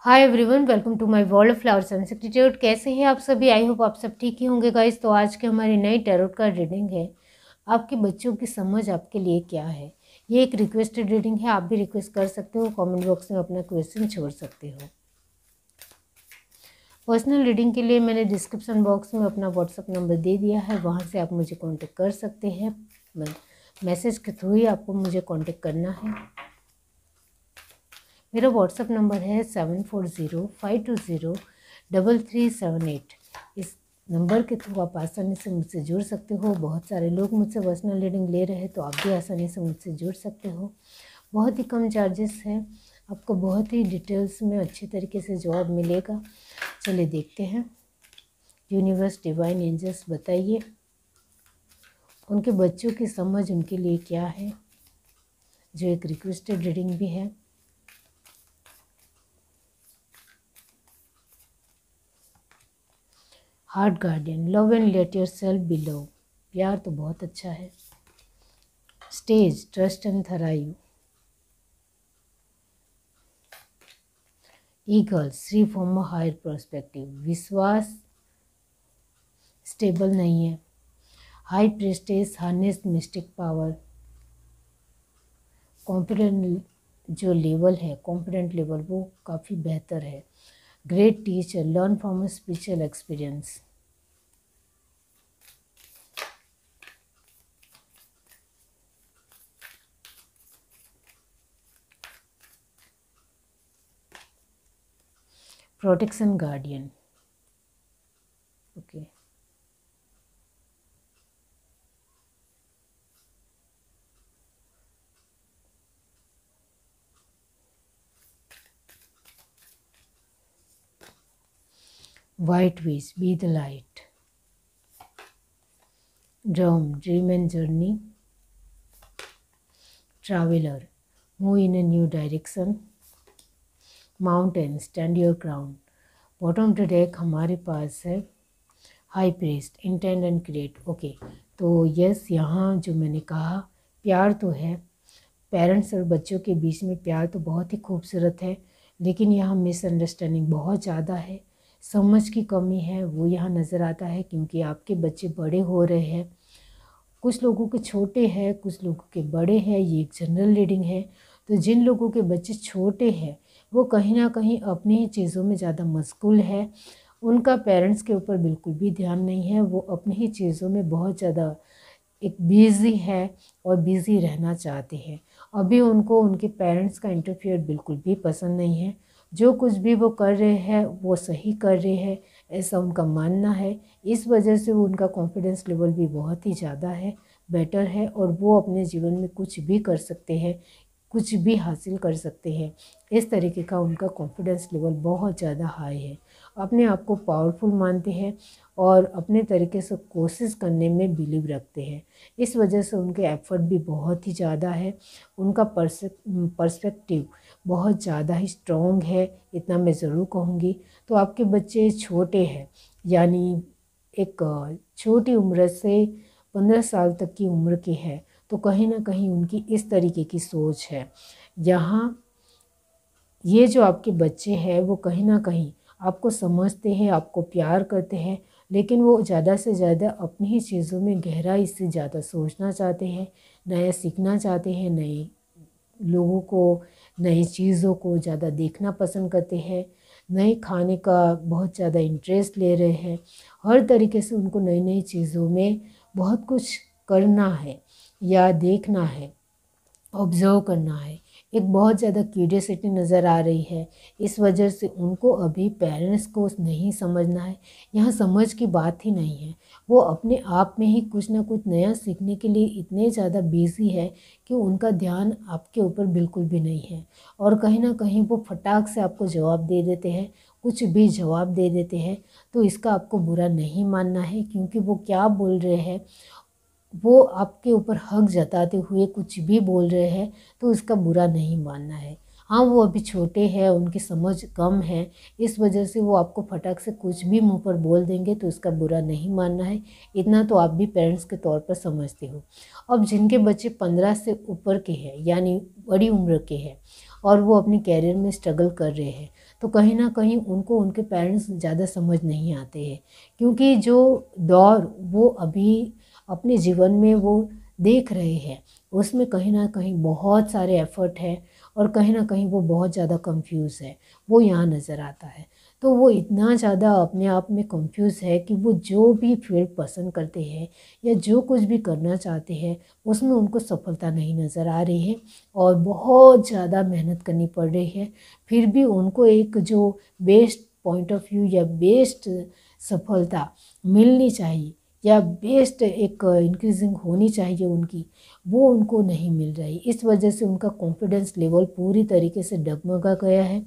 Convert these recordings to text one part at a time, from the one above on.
Hi everyone, welcome to my world of flowers and institute. कैसे हैं आप सभी? आई होप आप सब ठीक ही होंगे गाइस। तो आज की हमारी नई टैरोट कार्ड रीडिंग है। आपके बच्चों की समझ आपके लिए क्या है? ये एक रिक्वेस्टेड रीडिंग है। आप भी रिक्वेस्ट कर सकते हो, कमेंट बॉक्स में अपना क्वेश्चन छोड़ सकते हो। पर्सनल रीडिंग के लिए मैंने डिस्क्रिप्शन बॉक्स में अपना व्हाट्सअप नंबर दे दिया है, वहाँ से आप मुझे कॉन्टेक्ट कर सकते हैं। मैसेज के थ्रू ही आपको मुझे कॉन्टेक्ट करना है। मेरा व्हाट्सअप नंबर है 7405203378। इस नंबर के थ्रू आप आसानी से मुझसे जुड़ सकते हो। बहुत सारे लोग मुझसे पर्सनल रीडिंग ले रहे हैं, तो आप भी आसानी से मुझसे जुड़ सकते हो। बहुत ही कम चार्जेस है, आपको बहुत ही डिटेल्स में अच्छे तरीके से जवाब मिलेगा। चलिए देखते हैं। यूनिवर्स, डिवाइन एंजल्स, बताइए उनके बच्चों की समझ उनके लिए क्या है, जो एक रिक्वेस्टेड रीडिंग भी है। Heart guardian, love and let yourself be love. प्यार तो बहुत अच्छा है। Stage, trust and thrive. Eagle, see from a higher perspective. विश्वास स्टेबल नहीं है। High prestige, harness mystic power. Confident जो लेवल है, कॉन्फिडेंट लेवल वो काफ़ी बेहतर है। Great teacher, learn from a spiritual experience. Protection guardian, okay. White wish, be the light. Drum, dream and journey. Traveler, move in a new direction. Mountain, stand your ground. Bottom of the deck हमारे पास है high priest, intend and create, okay. तो yes, यहाँ जो मैंने कहा प्यार तो है, पेरेंट्स और बच्चों के बीच में प्यार तो बहुत ही खूबसूरत है, लेकिन यहाँ मिसअंडरस्टैंडिंग बहुत ज़्यादा है। समझ की कमी है, वो यहाँ नज़र आता है, क्योंकि आपके बच्चे बड़े हो रहे हैं। कुछ लोगों के छोटे हैं, कुछ लोगों के बड़े हैं। ये एक जनरल रीडिंग है। तो जिन लोगों के बच्चे छोटे हैं वो कहीं ना कहीं अपनी ही चीज़ों में ज़्यादा मशगूल है। उनका पेरेंट्स के ऊपर बिल्कुल भी ध्यान नहीं है। वो अपनी ही चीज़ों में बहुत ज़्यादा एक बिज़ी है और बिज़ी रहना चाहते हैं। अभी उनको उनके पेरेंट्स का इंटरफियर बिल्कुल भी पसंद नहीं है। जो कुछ भी वो कर रहे हैं वो सही कर रहे हैं, ऐसा उनका मानना है। इस वजह से वो उनका कॉन्फिडेंस लेवल भी बहुत ही ज़्यादा है, बेटर है, और वो अपने जीवन में कुछ भी कर सकते हैं, कुछ भी हासिल कर सकते हैं। इस तरीके का उनका कॉन्फिडेंस लेवल बहुत ज़्यादा हाई है। अपने आप को पावरफुल मानते हैं और अपने तरीके से कोशिश करने में बिलीव रखते हैं। इस वजह से उनके एफर्ट भी बहुत ही ज़्यादा है। उनका पर्सपेक्टिव बहुत ज़्यादा ही स्ट्रॉन्ग है, इतना मैं ज़रूर कहूँगी। तो आपके बच्चे छोटे हैं, यानी एक छोटी उम्र से 15 साल तक की उम्र के है, तो कहीं ना कहीं उनकी इस तरीके की सोच है। यहाँ ये जो आपके बच्चे हैं वो कहीं ना कहीं आपको समझते हैं, आपको प्यार करते हैं, लेकिन वो ज़्यादा से ज़्यादा अपनी ही चीज़ों में गहराई से ज़्यादा सोचना चाहते हैं, नया सीखना चाहते हैं, नए लोगों को, नई चीज़ों को ज़्यादा देखना पसंद करते हैं, नए खाने का बहुत ज़्यादा इंटरेस्ट ले रहे हैं। हर तरीके से उनको नई नई चीज़ों में बहुत कुछ करना है या देखना है, ऑब्ज़र्व करना है। एक बहुत ज़्यादा क्यूरियोसिटी नज़र आ रही है। इस वजह से उनको अभी पेरेंट्स को नहीं समझना है, यहाँ समझ की बात ही नहीं है। वो अपने आप में ही कुछ ना कुछ नया सीखने के लिए इतने ज़्यादा बिज़ी है कि उनका ध्यान आपके ऊपर बिल्कुल भी नहीं है। और कहीं ना कहीं वो फटाक से आपको जवाब दे देते हैं, कुछ भी जवाब दे देते हैं। तो इसका आपको बुरा नहीं मानना है, क्योंकि वो क्या बोल रहे हैं, वो आपके ऊपर हक जताते हुए कुछ भी बोल रहे हैं, तो इसका बुरा नहीं मानना है। हाँ, वो अभी छोटे हैं, उनकी समझ कम है, इस वजह से वो आपको फटाक से कुछ भी मुंह पर बोल देंगे, तो इसका बुरा नहीं मानना है। इतना तो आप भी पेरेंट्स के तौर पर समझते हो। अब जिनके बच्चे 15 से ऊपर के हैं, यानी बड़ी उम्र के हैं, और वो अपने कैरियर में स्ट्रगल कर रहे हैं, तो कहीं ना कहीं उनको उनके पेरेंट्स ज़्यादा समझ नहीं आते हैं, क्योंकि जो दौर वो अभी अपने जीवन में वो देख रहे हैं उसमें कहीं ना कहीं बहुत सारे एफर्ट है और कहीं ना कहीं वो बहुत ज़्यादा कंफ्यूज है, वो यहाँ नज़र आता है। तो वो इतना ज़्यादा अपने आप में कंफ्यूज है कि वो जो भी फील्ड पसंद करते हैं या जो कुछ भी करना चाहते हैं उसमें उनको सफलता नहीं नज़र आ रही है और बहुत ज़्यादा मेहनत करनी पड़ रही है। फिर भी उनको एक जो बेस्ट पॉइंट ऑफ व्यू या बेस्ट सफलता मिलनी चाहिए या बेस्ट एक इंक्रीजिंग होनी चाहिए उनकी, वो उनको नहीं मिल रही। इस वजह से उनका कॉन्फिडेंस लेवल पूरी तरीके से डगमगा गया है,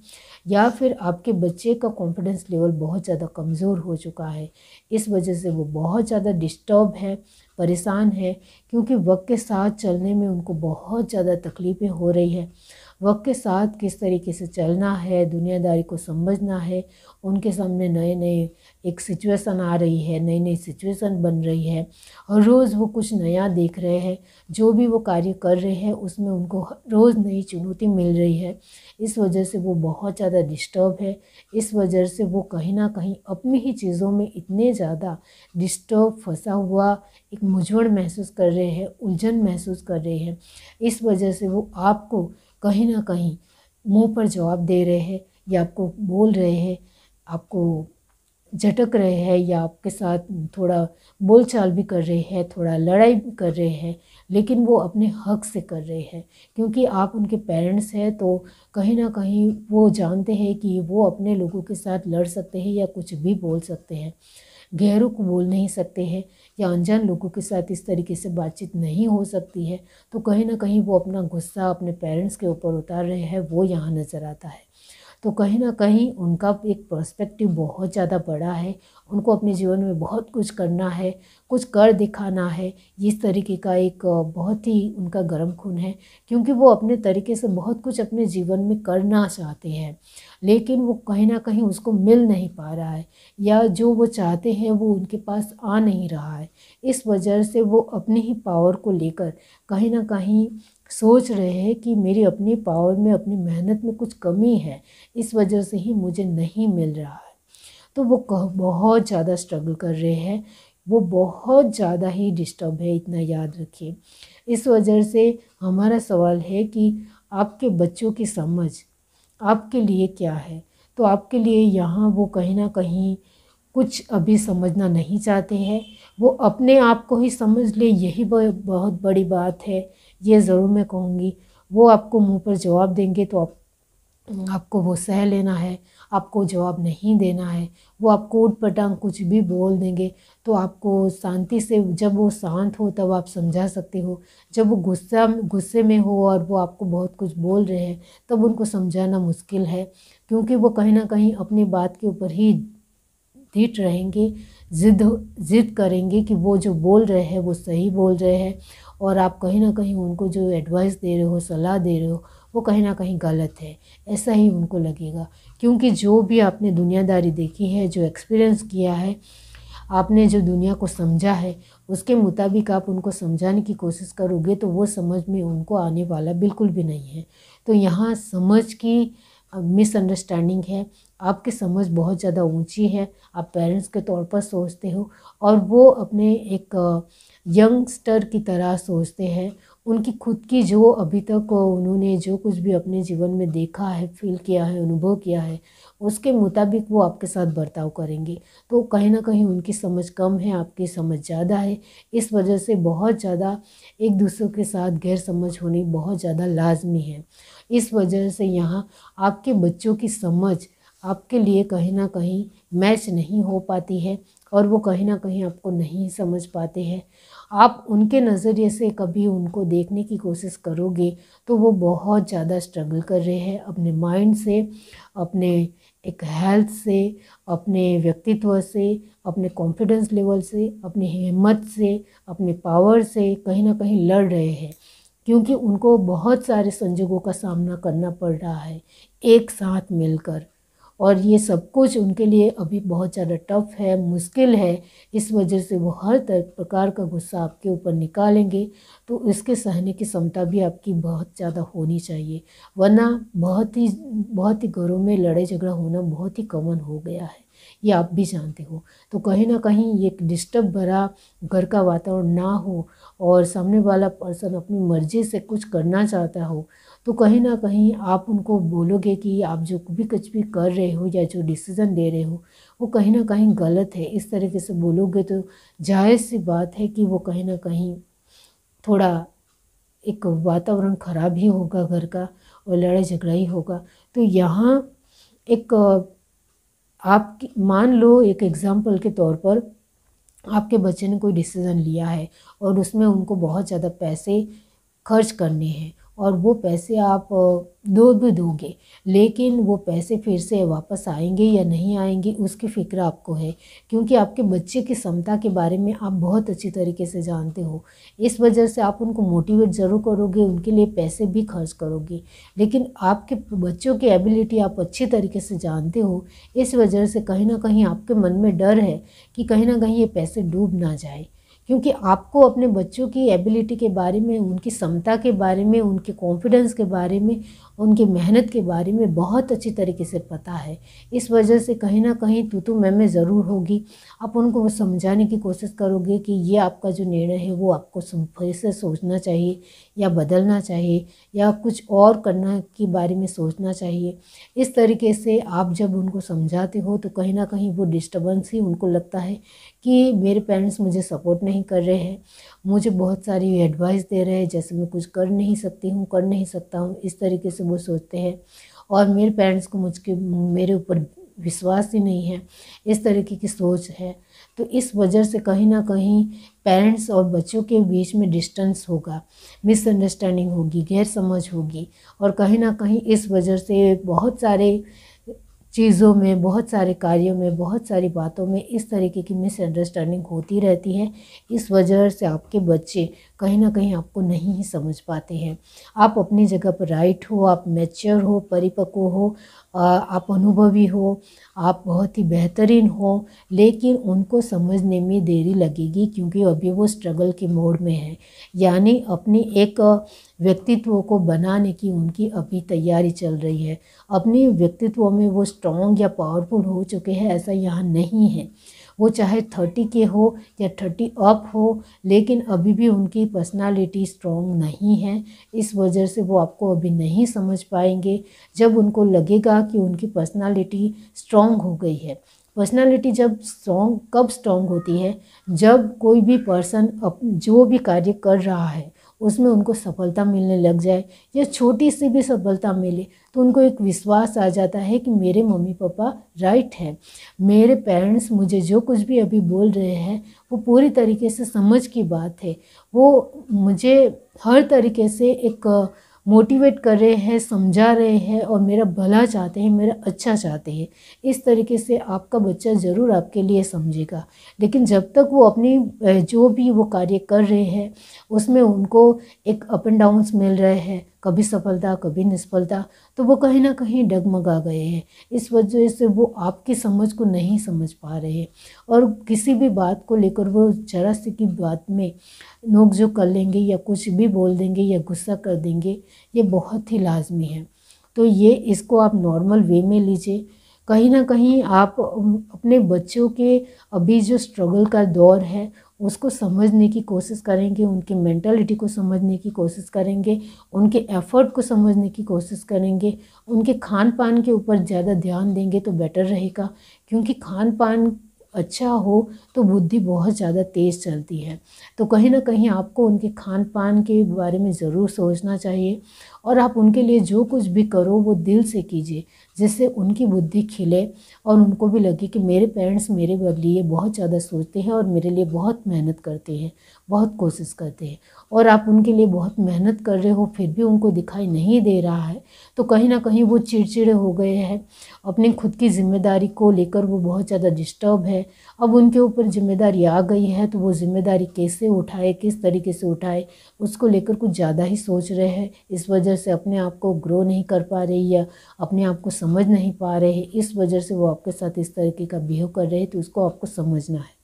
या फिर आपके बच्चे का कॉन्फिडेंस लेवल बहुत ज़्यादा कमज़ोर हो चुका है। इस वजह से वो बहुत ज़्यादा डिस्टर्ब है, परेशान है, क्योंकि वक्त के साथ चलने में उनको बहुत ज़्यादा तकलीफ़ें हो रही है। वक्त के साथ किस तरीके से चलना है, दुनियादारी को समझना है, उनके सामने नए नए एक सिचुएशन आ रही है, नई नई सिचुएशन बन रही है, और रोज़ वो कुछ नया देख रहे हैं। जो भी वो कार्य कर रहे हैं उसमें उनको रोज़ नई चुनौती मिल रही है। इस वजह से वो बहुत ज़्यादा डिस्टर्ब है। इस वजह से वो कहीं ना कहीं अपनी ही चीज़ों में इतने ज़्यादा डिस्टर्ब, फंसा हुआ, एक मूंझवण महसूस कर रहे हैं, उलझन महसूस कर रहे हैं। इस वजह से वो आपको कहीं ना कहीं मुंह पर जवाब दे रहे हैं या आपको बोल रहे हैं, आपको झटक रहे हैं या आपके साथ थोड़ा बोलचाल भी कर रहे हैं, थोड़ा लड़ाई भी कर रहे हैं, लेकिन वो अपने हक से कर रहे हैं, क्योंकि आप उनके पेरेंट्स हैं। तो कहीं ना कहीं वो जानते हैं कि वो अपने लोगों के साथ लड़ सकते हैं या कुछ भी बोल सकते हैं, गैरों को बोल नहीं सकते हैं या अनजान लोगों के साथ इस तरीके से बातचीत नहीं हो सकती है। तो कहीं ना कहीं वो अपना गुस्सा अपने पेरेंट्स के ऊपर उतार रहे हैं, वो यहाँ नज़र आता है। तो कहीं ना कहीं उनका एक पर्सपेक्टिव बहुत ज़्यादा बड़ा है, उनको अपने जीवन में बहुत कुछ करना है, कुछ कर दिखाना है। इस तरीके का एक बहुत ही उनका गर्म खून है, क्योंकि वो अपने तरीके से बहुत कुछ अपने जीवन में करना चाहते हैं, लेकिन वो कहीं ना कहीं उसको मिल नहीं पा रहा है, या जो वो चाहते हैं वो उनके पास आ नहीं रहा है। इस वजह से वो अपनी ही पावर को लेकर कहीं ना कहीं सोच रहे हैं कि मेरी अपनी पावर में, अपनी मेहनत में कुछ कमी है, इस वजह से ही मुझे नहीं मिल रहा है। तो वो बहुत ज़्यादा स्ट्रगल कर रहे हैं, वो बहुत ज़्यादा ही डिस्टर्ब है, इतना याद रखिए। इस वजह से हमारा सवाल है कि आपके बच्चों की समझ आपके लिए क्या है। तो आपके लिए यहाँ वो कहीं ना कहीं कुछ अभी समझना नहीं चाहते हैं, वो अपने आप को ही समझ ले, यही बहुत बड़ी बात है। ये ज़रूर मैं कहूँगी, वो आपको मुंह पर जवाब देंगे तो आपको वो सह लेना है, आपको जवाब नहीं देना है। वो आपको ऊट पटांग कुछ भी बोल देंगे तो आपको शांति से, जब वो शांत हो तब आप समझा सकते हो। जब वो गुस्से में हो और वो आपको बहुत कुछ बोल रहे हैं तब उनको समझाना मुश्किल है, क्योंकि वो कहीं ना कहीं अपनी बात के ऊपर ही ढीठ रहेंगे, जिद करेंगे कि वो जो बोल रहे हैं वो सही बोल रहे हैं, और आप कहीं ना कहीं उनको जो एडवाइस दे रहे हो, सलाह दे रहे हो, वो कहीं ना कहीं गलत है, ऐसा ही उनको लगेगा। क्योंकि जो भी आपने दुनियादारी देखी है, जो एक्सपीरियंस किया है, आपने जो दुनिया को समझा है, उसके मुताबिक आप उनको समझाने की कोशिश करोगे तो वो समझ में उनको आने वाला बिल्कुल भी नहीं है। तो यहाँ समझ की मिसअंडरस्टैंडिंग है, आपकी समझ बहुत ज़्यादा ऊंची है, आप पेरेंट्स के तौर पर सोचते हो और वो अपने एक यंगस्टर की तरह सोचते हैं। उनकी खुद की जो अभी तक उन्होंने जो कुछ भी अपने जीवन में देखा है, फील किया है, अनुभव किया है, उसके मुताबिक वो आपके साथ बर्ताव करेंगे। तो कहीं ना कहीं उनकी समझ कम है, आपकी समझ ज़्यादा है। इस वजह से बहुत ज़्यादा एक दूसरे के साथ गैर समझ होनी बहुत ज़्यादा लाजमी है। इस वजह से यहाँ आपके बच्चों की समझ आपके लिए कहीं ना कहीं मैच नहीं हो पाती है और वो कहीं ना कहीं आपको नहीं समझ पाते हैं। आप उनके नज़रिए से कभी उनको देखने की कोशिश करोगे तो वो बहुत ज़्यादा स्ट्रगल कर रहे हैं अपने माइंड से, अपने एक हेल्थ से, अपने व्यक्तित्व से, अपने कॉन्फिडेंस लेवल से, अपनी हिम्मत से, अपने पावर से कहीं ना कहीं लड़ रहे हैं, क्योंकि उनको बहुत सारे संजोगों का सामना करना पड़ रहा है एक साथ मिलकर। और ये सब कुछ उनके लिए अभी बहुत ज़्यादा टफ है, मुश्किल है। इस वजह से वो हर प्रकार का गुस्सा आपके ऊपर निकालेंगे, तो इसके सहने की क्षमता भी आपकी बहुत ज़्यादा होनी चाहिए, वरना बहुत ही घरों में लड़ाई झगड़ा होना बहुत ही कॉमन हो गया है, ये आप भी जानते हो। तो कहीं ना कहीं ये डिस्टर्ब भरा घर का वातावरण ना हो और सामने वाला पर्सन अपनी मर्जी से कुछ करना चाहता हो, तो कहीं ना कहीं आप उनको बोलोगे कि आप जो भी कुछ भी कर रहे हो या जो डिसीज़न ले रहे हो वो कहीं ना कहीं गलत है। इस तरीके से बोलोगे तो जायज़ सी बात है कि वो कहीं ना कहीं थोड़ा एक वातावरण ख़राब ही होगा घर का और लड़ाई झगड़ा ही होगा। तो यहाँ एक आप मान लो, एक एग्ज़ाम्पल के तौर पर आपके बच्चे ने कोई डिसीज़न लिया है और उसमें उनको बहुत ज़्यादा पैसे खर्च करने हैं और वो पैसे आप दो भी दोगे, लेकिन वो पैसे फिर से वापस आएंगे या नहीं आएंगे उसकी फ़िक्र आपको है, क्योंकि आपके बच्चे की क्षमता के बारे में आप बहुत अच्छी तरीके से जानते हो। इस वजह से आप उनको मोटिवेट ज़रूर करोगे, उनके लिए पैसे भी खर्च करोगे, लेकिन आपके बच्चों की एबिलिटी आप अच्छी तरीके से जानते हो। इस वजह से कहीं ना कहीं आपके मन में डर है कि कहीं ना कहीं ये पैसे डूब ना जाए, क्योंकि आपको अपने बच्चों की एबिलिटी के बारे में, उनकी क्षमता के बारे में, उनके कॉन्फिडेंस के बारे में, उनकी मेहनत के बारे में बहुत अच्छी तरीके से पता है। इस वजह से कहीं ना कहीं तू मैं ज़रूर होगी। आप उनको वो समझाने की कोशिश करोगे कि ये आपका जो निर्णय है वो आपको फिर से सोचना चाहिए या बदलना चाहिए या कुछ और करना के बारे में सोचना चाहिए। इस तरीके से आप जब उनको समझाते हो तो कहीं ना कहीं वो डिस्टर्बेंस ही उनको लगता है कि मेरे पेरेंट्स मुझे सपोर्ट नहीं कर रहे हैं, मुझे बहुत सारी एडवाइस दे रहे हैं जैसे मैं कुछ कर नहीं सकती हूँ, कर नहीं सकता हूँ, इस तरीके से वो सोचते हैं। और मेरे पेरेंट्स को मेरे ऊपर विश्वास ही नहीं है, इस तरीके की सोच है। तो इस वजह से कहीं ना कहीं पेरेंट्स और बच्चों के बीच में डिस्टेंस होगा, मिसअंडरस्टैंडिंग होगी, गैर समझ होगी, और कहीं ना कहीं इस वजह से बहुत सारे चीज़ों में, बहुत सारे कार्यों में, बहुत सारी बातों में इस तरीके की मिसअंडरस्टैंडिंग होती रहती है। इस वजह से आपके बच्चे कहीं ना कहीं आपको नहीं ही समझ पाते हैं। आप अपनी जगह पर राइट हो, आप मैच्योर हो, परिपक्व हो, आप अनुभवी हो, आप बहुत ही बेहतरीन हो, लेकिन उनको समझने में देरी लगेगी क्योंकि अभी वो स्ट्रगल के मोड में है, यानी अपनी एक व्यक्तित्व को बनाने की उनकी अभी तैयारी चल रही है। अपने व्यक्तित्व में वो स्ट्रॉन्ग या पावरफुल हो चुके हैं ऐसा यहाँ नहीं है। वो चाहे 30 के हो या 30 अप हो, लेकिन अभी भी उनकी पर्सनालिटी स्ट्रॉन्ग नहीं है। इस वजह से वो आपको अभी नहीं समझ पाएंगे। जब उनको लगेगा कि उनकी पर्सनालिटी स्ट्रॉन्ग हो गई है, पर्सनालिटी जब कब स्ट्रॉन्ग होती है, जब कोई भी पर्सन जो भी कार्य कर रहा है उसमें उनको सफलता मिलने लग जाए या छोटी सी भी सफलता मिले तो उनको एक विश्वास आ जाता है कि मेरे मम्मी पापा राइट है, मेरे पेरेंट्स मुझे जो कुछ भी अभी बोल रहे हैं वो पूरी तरीके से समझ की बात है, वो मुझे हर तरीके से एक मोटिवेट कर रहे हैं, समझा रहे हैं और मेरा भला चाहते हैं, मेरा अच्छा चाहते हैं। इस तरीके से आपका बच्चा ज़रूर आपके लिए समझेगा। लेकिन जब तक वो अपनी जो भी वो कार्य कर रहे हैं उसमें उनको एक अप एंड डाउन्स मिल रहे हैं, कभी सफलता कभी निष्फलता, तो वो कहीं ना कहीं डगमगा गए हैं। इस वजह से वो आपकी समझ को नहीं समझ पा रहे हैं और किसी भी बात को लेकर वो जरा सी की बात में नोकझोंक कर लेंगे या कुछ भी बोल देंगे या गुस्सा कर देंगे, ये बहुत ही लाजमी है। तो ये इसको आप नॉर्मल वे में लीजिए। कहीं ना कहीं आप अपने बच्चों के अभी जो स्ट्रगल का दौर है उसको समझने की कोशिश करेंगे, उनकी मेंटालिटी को समझने की कोशिश करेंगे, उनके एफर्ट को समझने की कोशिश करेंगे, उनके खान पान के ऊपर ज़्यादा ध्यान देंगे तो बेटर रहेगा, क्योंकि खान पान अच्छा हो तो बुद्धि बहुत ज़्यादा तेज़ चलती है। तो कहीं ना कहीं आपको उनके खान पान के बारे में ज़रूर सोचना चाहिए और आप उनके लिए जो कुछ भी करो वो दिल से कीजिए, जिससे उनकी बुद्धि खिले और उनको भी लगे कि मेरे पेरेंट्स मेरे लिए बहुत ज़्यादा सोचते हैं और मेरे लिए बहुत मेहनत करते हैं, बहुत कोशिश करते हैं। और आप उनके लिए बहुत मेहनत कर रहे हो फिर भी उनको दिखाई नहीं दे रहा है तो कहीं ना कहीं वो चिड़चिड़े हो गए हैं, अपनी खुद की जिम्मेदारी को लेकर वो बहुत ज़्यादा डिस्टर्ब है। अब उनके ऊपर जिम्मेदारी आ गई है तो वो जिम्मेदारी कैसे उठाए, किस तरीके से उठाए, उसको लेकर कुछ ज़्यादा ही सोच रहे हैं। इस वजह से अपने आप को ग्रो नहीं कर पा रही या अपने आप को समझ नहीं पा रहे हैं, इस वजह से वो आपके साथ इस तरीके का बिहेव कर रहे हैं। तो उसको आपको समझना है।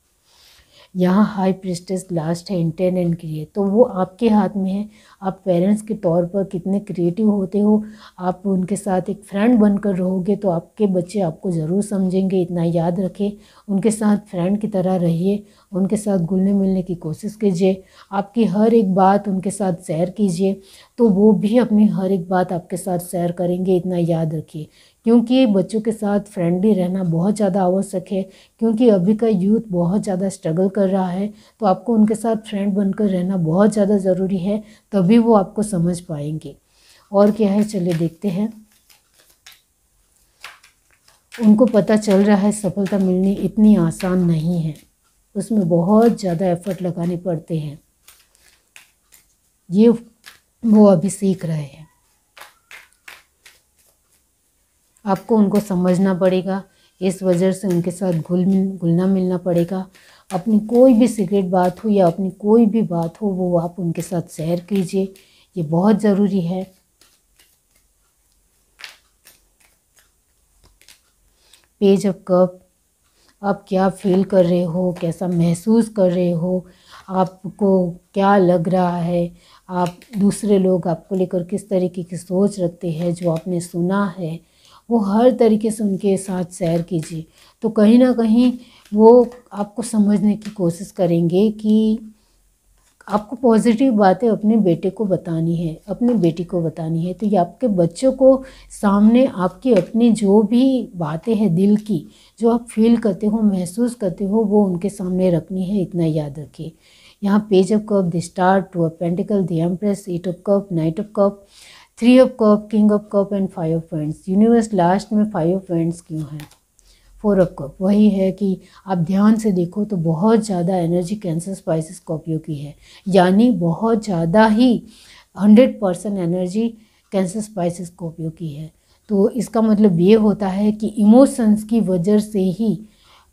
यहाँ हाई प्रिस्टेस लास्ट है इंटेंट एंड क्रिएट, तो वो आपके हाथ में है। आप पेरेंट्स के तौर पर कितने क्रिएटिव होते हो, आप उनके साथ एक फ्रेंड बनकर रहोगे तो आपके बच्चे आपको ज़रूर समझेंगे, इतना याद रखें। उनके साथ फ्रेंड की तरह रहिए, उनके साथ घुलने मिलने की कोशिश कीजिए, आपकी हर एक बात उनके साथ शेयर कीजिए तो वो भी अपनी हर एक बात आपके साथ शेयर करेंगे, इतना याद रखिए। क्योंकि बच्चों के साथ फ्रेंडली रहना बहुत ज़्यादा आवश्यक है, क्योंकि अभी का यूथ बहुत ज़्यादा स्ट्रगल कर रहा है। तो आपको उनके साथ फ्रेंड बनकर रहना बहुत ज़्यादा ज़रूरी है, तभी वो आपको समझ पाएंगे। और क्या है, चलिए देखते हैं। उनको पता चल रहा है सफलता मिलनी इतनी आसान नहीं है, उसमें बहुत ज़्यादा एफर्ट लगाने पड़ते हैं, ये वो अभी सीख रहे हैं। आपको उनको समझना पड़ेगा, इस वजह से उनके साथ घुलना मिलना पड़ेगा। अपनी कोई भी सीक्रेट बात हो या अपनी कोई भी बात हो वो आप उनके साथ शेयर कीजिए, ये बहुत ज़रूरी है। पेज ऑफ कप, आप क्या फील कर रहे हो, कैसा महसूस कर रहे हो, आपको क्या लग रहा है, आप दूसरे लोग आपको लेकर किस तरीके की सोच रखते हैं, जो आपने सुना है वो हर तरीके से उनके साथ शेयर कीजिए। तो कहीं ना कहीं वो आपको समझने की कोशिश करेंगे कि आपको पॉजिटिव बातें अपने बेटे को बतानी है, अपनी बेटी को बतानी है। तो ये आपके बच्चों को सामने आपकी अपनी जो भी बातें हैं दिल की, जो आप फील करते हो, महसूस करते हो, वो उनके सामने रखनी है, इतना याद रखिए। यहाँ page of cup, the star, two of pentacle, the empress, eight of cup, knight of cup, three of cup, king of cup and five of pents. Universe last में फाइव ऑफ पेंट्स क्यों है? Four of cup, वही है कि आप ध्यान से देखो तो बहुत ज़्यादा एनर्जी कैंसर स्पाइसेस स्कॉर्पियो की है, यानी बहुत ज़्यादा ही 100% एनर्जी कैंसर स्पाइसेस स्कॉर्पियो की है। तो इसका मतलब ये होता है कि इमोशंस की वजह से ही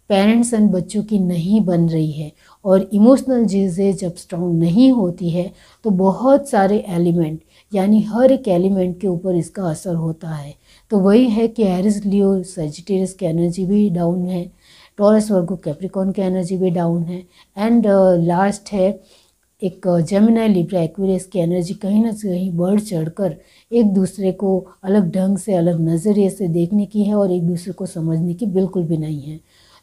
पेरेंट्स एंड बच्चों की नहीं बन रही है, और इमोशनल चीज़ें जब स्ट्रॉन्ग नहीं होती है तो बहुत सारे एलिमेंट, यानी हर एक एलिमेंट के ऊपर इसका असर होता है। तो वही है कि एरिस, लियो, सजिटेरियस की एनर्जी भी डाउन है, टॉरस, वर्गो, कैप्रिकॉर्न की एनर्जी भी डाउन है, एंड लास्ट है एक जेमिनी, लिब्रा, एक्वेरियस की एनर्जी कहीं ना कहीं बढ़ चढ़कर एक दूसरे को अलग ढंग से, अलग नज़रिए से देखने की है और एक दूसरे को समझने की बिल्कुल भी नहीं है।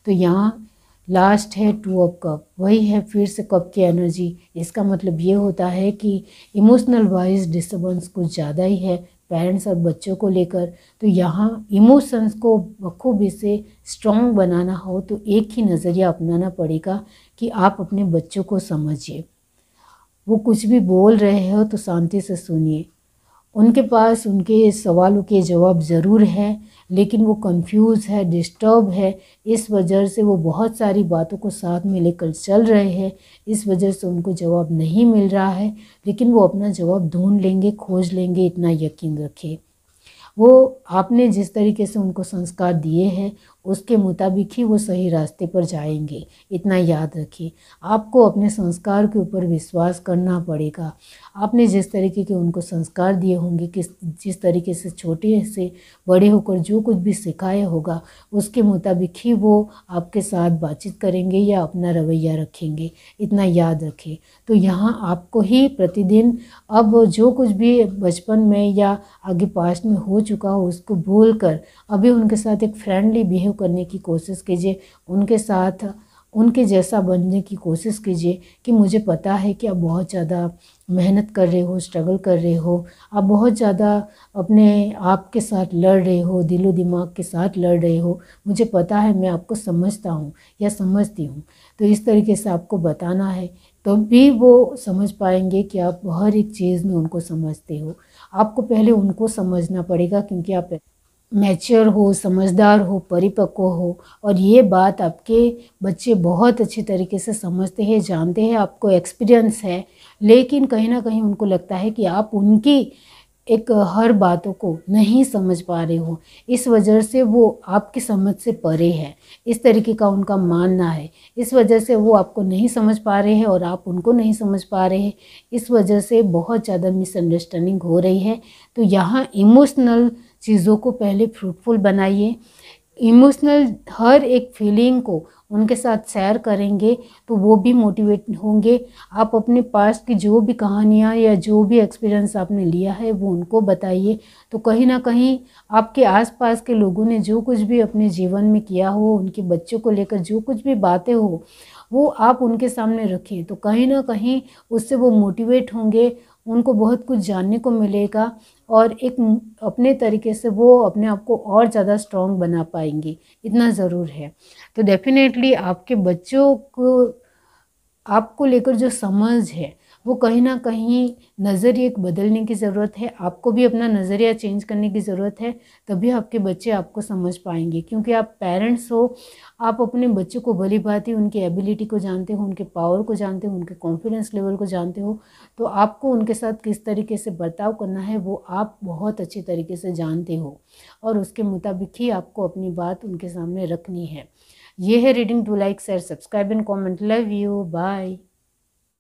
तो यहाँ लास्ट है टू ऑफ कप, वही है फिर से कप की एनर्जी। इसका मतलब ये होता है कि इमोशनल वाइज डिस्टर्बेंस कुछ ज़्यादा ही है पेरेंट्स और बच्चों को लेकर। तो यहाँ इमोशंस को बखूबी से स्ट्रॉन्ग बनाना हो तो एक ही नज़रिया अपनाना पड़ेगा कि आप अपने बच्चों को समझिए। वो कुछ भी बोल रहे हो तो शांति से सुनिए। उनके पास उनके सवालों के जवाब ज़रूर है, लेकिन वो कंफ्यूज है, डिस्टर्ब है, इस वजह से वो बहुत सारी बातों को साथ में लेकर चल रहे हैं। इस वजह से उनको जवाब नहीं मिल रहा है, लेकिन वो अपना जवाब ढूंढ लेंगे, खोज लेंगे, इतना यकीन रखिए। वो आपने जिस तरीके से उनको संस्कार दिए हैं उसके मुताबिक ही वो सही रास्ते पर जाएंगे, इतना याद रखिए। आपको अपने संस्कार के ऊपर विश्वास करना पड़ेगा। आपने जिस तरीके के उनको संस्कार दिए होंगे, जिस तरीके से छोटे से बड़े होकर जो कुछ भी सिखाया होगा उसके मुताबिक ही वो आपके साथ बातचीत करेंगे या अपना रवैया रखेंगे, इतना याद रखें। तो यहाँ आपको ही प्रतिदिन अब जो कुछ भी बचपन में या आगे पास्ट में हो चुका हो उसको भूलकर अभी उनके साथ एक फ्रेंडली बिहेव करने की कोशिश कीजिए, उनके साथ उनके जैसा बनने की कोशिश कीजिए कि मुझे पता है कि आप बहुत ज़्यादा मेहनत कर रहे हो, स्ट्रगल कर रहे हो, आप बहुत ज़्यादा अपने आप के साथ लड़ रहे हो, दिलो दिमाग के साथ लड़ रहे हो, मुझे पता है, मैं आपको समझता हूँ या समझती हूँ। तो इस तरीके से आपको बताना है, तो भी वो समझ पाएंगे कि आप हर एक चीज़ में उनको समझते हो। आपको पहले उनको समझना पड़ेगा, क्योंकि आप मैच्योर हो, समझदार हो, परिपक्व हो, और ये बात आपके बच्चे बहुत अच्छी तरीके से समझते हैं, जानते हैं, आपको एक्सपीरियंस है। लेकिन कहीं ना कहीं उनको लगता है कि आप उनकी एक हर बातों को नहीं समझ पा रहे हो, इस वजह से वो आपकी समझ से परे है, इस तरीके का उनका मानना है। इस वजह से वो आपको नहीं समझ पा रहे हैं और आप उनको नहीं समझ पा रहे हैं। इस वजह से बहुत ज़्यादा मिसअंडरस्टैंडिंग हो रही है। तो यहाँ इमोशनल चीज़ों को पहले फ्रूटफुल बनाइए। इमोशनल हर एक फीलिंग को उनके साथ शेयर करेंगे तो वो भी मोटिवेट होंगे। आप अपने पास्ट की जो भी कहानियाँ या जो भी एक्सपीरियंस आपने लिया है वो उनको बताइए। तो कहीं ना कहीं आपके आसपास के लोगों ने जो कुछ भी अपने जीवन में किया हो, उनके बच्चों को लेकर जो कुछ भी बातें हो, वो आप उनके सामने रखें। तो कहीं ना कहीं उससे वो मोटिवेट होंगे, उनको बहुत कुछ जानने को मिलेगा और एक अपने तरीके से वो अपने आप को और ज़्यादा स्ट्रॉन्ग बना पाएंगे, इतना ज़रूर है। तो डेफिनेटली आपके बच्चों को आपको लेकर जो समझ है वो कहीं ना कहीं नज़रिए को बदलने की ज़रूरत है। आपको भी अपना नज़रिया चेंज करने की ज़रूरत है, तभी आपके बच्चे आपको समझ पाएंगे। क्योंकि आप पेरेंट्स हो, आप अपने बच्चों को भली भांति उनकी एबिलिटी को जानते हो, उनके पावर को जानते हो, उनके कॉन्फिडेंस लेवल को जानते हो। तो आपको उनके साथ किस तरीके से बर्ताव करना है वो आप बहुत अच्छी तरीके से जानते हो और उसके मुताबिक ही आपको अपनी बात उनके सामने रखनी है। ये है reading. Do like, share, subscribe and comment. Love you, bye.